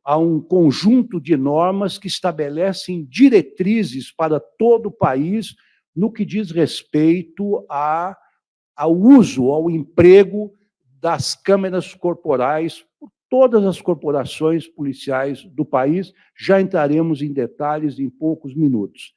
a um conjunto de normas que estabelecem diretrizes para todo o país no que diz respeito ao uso, ao emprego das câmeras corporais por todas as corporações policiais do país. Já entraremos em detalhes em poucos minutos.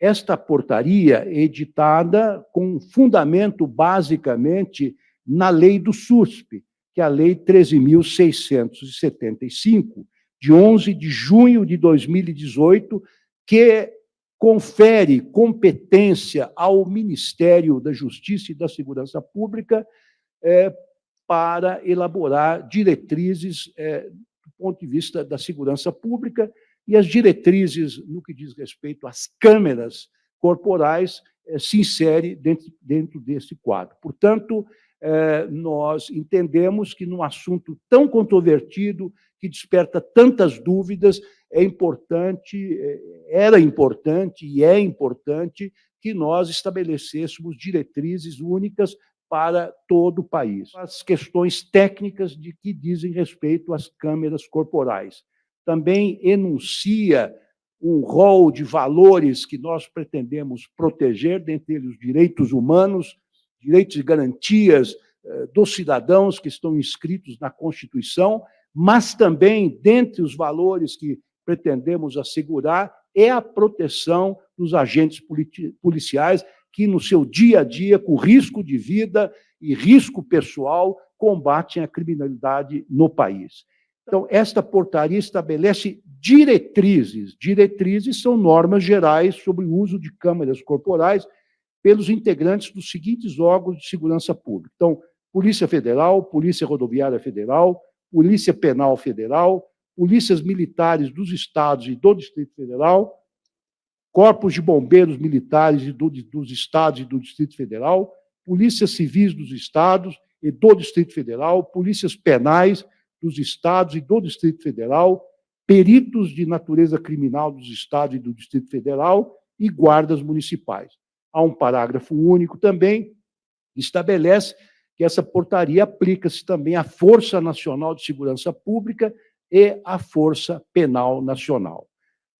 Esta portaria é editada com fundamento, basicamente, na lei do SUSP, que é a Lei 13.675, de 11 de junho de 2018, que confere competência ao Ministério da Justiça e da Segurança Pública para elaborar diretrizes do ponto de vista da segurança pública, e as diretrizes, no que diz respeito às câmeras corporais, se insere dentro desse quadro. Portanto, nós entendemos que, num assunto tão controvertido, que desperta tantas dúvidas, era importante e é importante que nós estabelecêssemos diretrizes únicas para todo o país. As questões técnicas de que dizem respeito às câmeras corporais. Também enuncia um rol de valores que nós pretendemos proteger, dentre eles os direitos humanos, direitos e garantias dos cidadãos que estão inscritos na Constituição, mas também, dentre os valores que pretendemos assegurar, é a proteção dos agentes policiais que, no seu dia a dia, com risco de vida e risco pessoal, combatem a criminalidade no país. Então, esta portaria estabelece diretrizes. Diretrizes são normas gerais sobre o uso de câmeras corporais pelos integrantes dos seguintes órgãos de segurança pública. Então, Polícia Federal, Polícia Rodoviária Federal, Polícia Penal Federal, polícias militares dos estados e do Distrito Federal, corpos de bombeiros militares dos estados e do Distrito Federal, polícias civis dos estados e do Distrito Federal, polícias penais dos estados e do Distrito Federal, peritos de natureza criminal dos estados e do Distrito Federal e guardas municipais. Há um parágrafo único também que estabelece que essa portaria aplica-se também à Força Nacional de Segurança Pública e à Força Penal Nacional.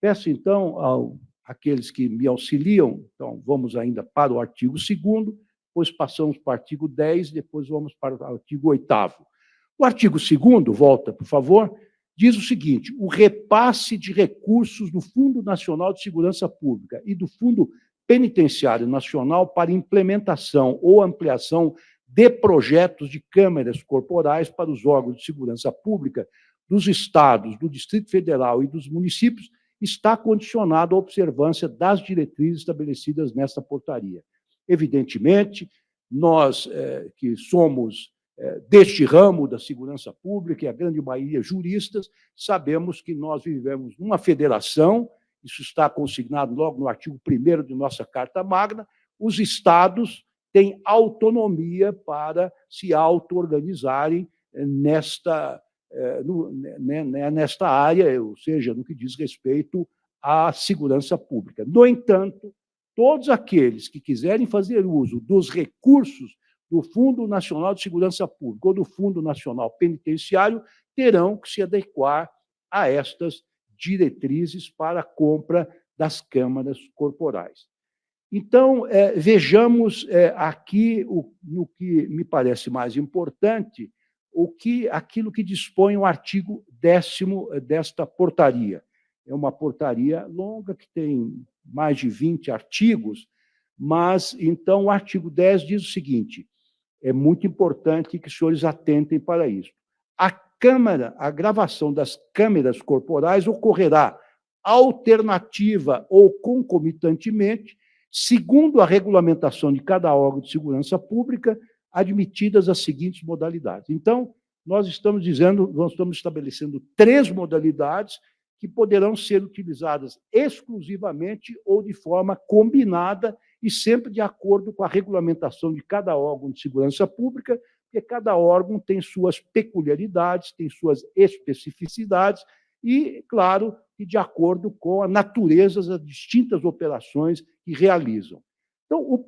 Peço, então, àqueles que me auxiliam, então, vamos ainda para o artigo 2º, depois passamos para o artigo 10, depois vamos para o artigo 8º. O artigo 2º, volta, por favor, diz o seguinte: o repasse de recursos do Fundo Nacional de Segurança Pública e do Fundo Penitenciário Nacional para implementação ou ampliação de projetos de câmeras corporais para os órgãos de segurança pública dos estados, do Distrito Federal e dos municípios está condicionado à observância das diretrizes estabelecidas nesta portaria. Evidentemente, nós que somos deste ramo da segurança pública, e a grande maioria juristas, sabemos que nós vivemos numa federação, isso está consignado logo no artigo 1º de nossa Carta Magna, os estados têm autonomia para se auto-organizarem nesta área, ou seja, no que diz respeito à segurança pública. No entanto, todos aqueles que quiserem fazer uso dos recursos do Fundo Nacional de Segurança Pública ou do Fundo Nacional Penitenciário terão que se adequar a estas diretrizes para a compra das câmaras corporais. Então, vejamos aqui, no que me parece mais importante, aquilo que dispõe o artigo 10º desta portaria. É uma portaria longa, que tem mais de 20 artigos, mas, então, o artigo 10 diz o seguinte: é muito importante que os senhores atentem para isso. A gravação das câmeras corporais ocorrerá alternativa ou concomitantemente, segundo a regulamentação de cada órgão de segurança pública, admitidas as seguintes modalidades. Então, nós estamos estabelecendo 3 modalidades que poderão ser utilizadas exclusivamente ou de forma combinada e sempre de acordo com a regulamentação de cada órgão de segurança pública, porque cada órgão tem suas peculiaridades, tem suas especificidades e, claro, e de acordo com a natureza das distintas operações que realizam. Então,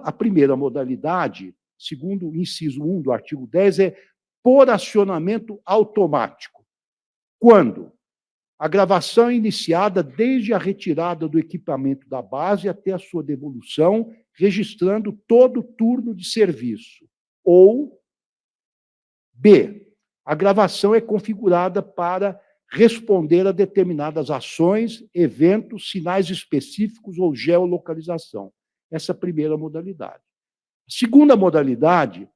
a primeira modalidade, segundo o inciso 1 do artigo 10, é por acionamento automático, quando a gravação é iniciada desde a retirada do equipamento da base até a sua devolução, registrando todo o turno de serviço. Ou, B, a gravação é configurada para responder a determinadas ações, eventos, sinais específicos ou geolocalização. Essa é a primeira modalidade. A segunda modalidade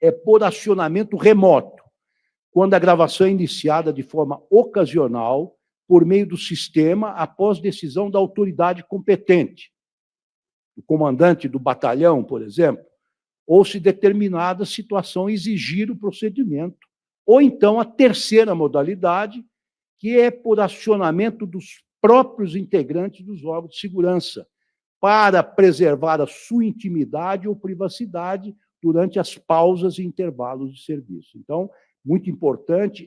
é por acionamento remoto, quando a gravação é iniciada de forma ocasional, por meio do sistema, após decisão da autoridade competente, o comandante do batalhão, por exemplo, ou se determinada situação exigir o procedimento. Ou então a terceira modalidade, que é por acionamento dos próprios integrantes dos órgãos de segurança, para preservar a sua intimidade ou privacidade durante as pausas e intervalos de serviço. Então, muito importante,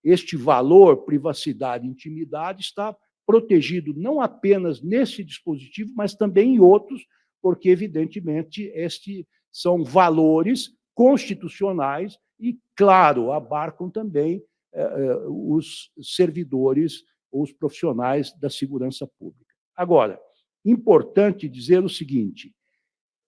este valor, privacidade e intimidade, está protegido não apenas nesse dispositivo, mas também em outros, porque, evidentemente, estes são valores constitucionais e, claro, abarcam também os servidores, os profissionais da segurança pública. Agora, importante dizer o seguinte: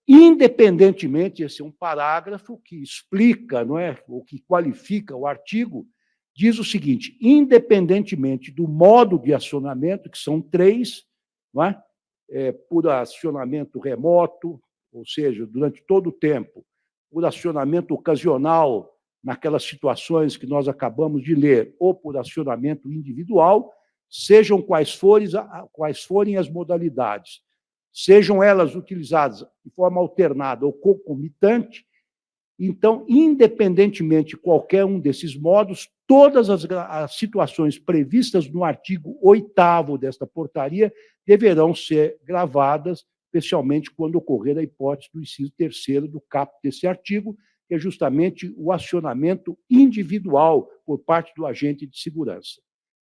independentemente, esse é um parágrafo que explica, não é, ou que qualifica o artigo, diz o seguinte: independentemente do modo de acionamento, que são três, não é? Por acionamento remoto, ou seja, durante todo o tempo, por acionamento ocasional, naquelas situações que nós acabamos de ler, ou por acionamento individual, sejam quais forem as modalidades, sejam elas utilizadas de forma alternada ou concomitante, então, independentemente de qualquer um desses modos, todas as situações previstas no artigo 8º desta portaria deverão ser gravadas, especialmente quando ocorrer a hipótese do inciso 3º do caput desse artigo, que é justamente o acionamento individual por parte do agente de segurança.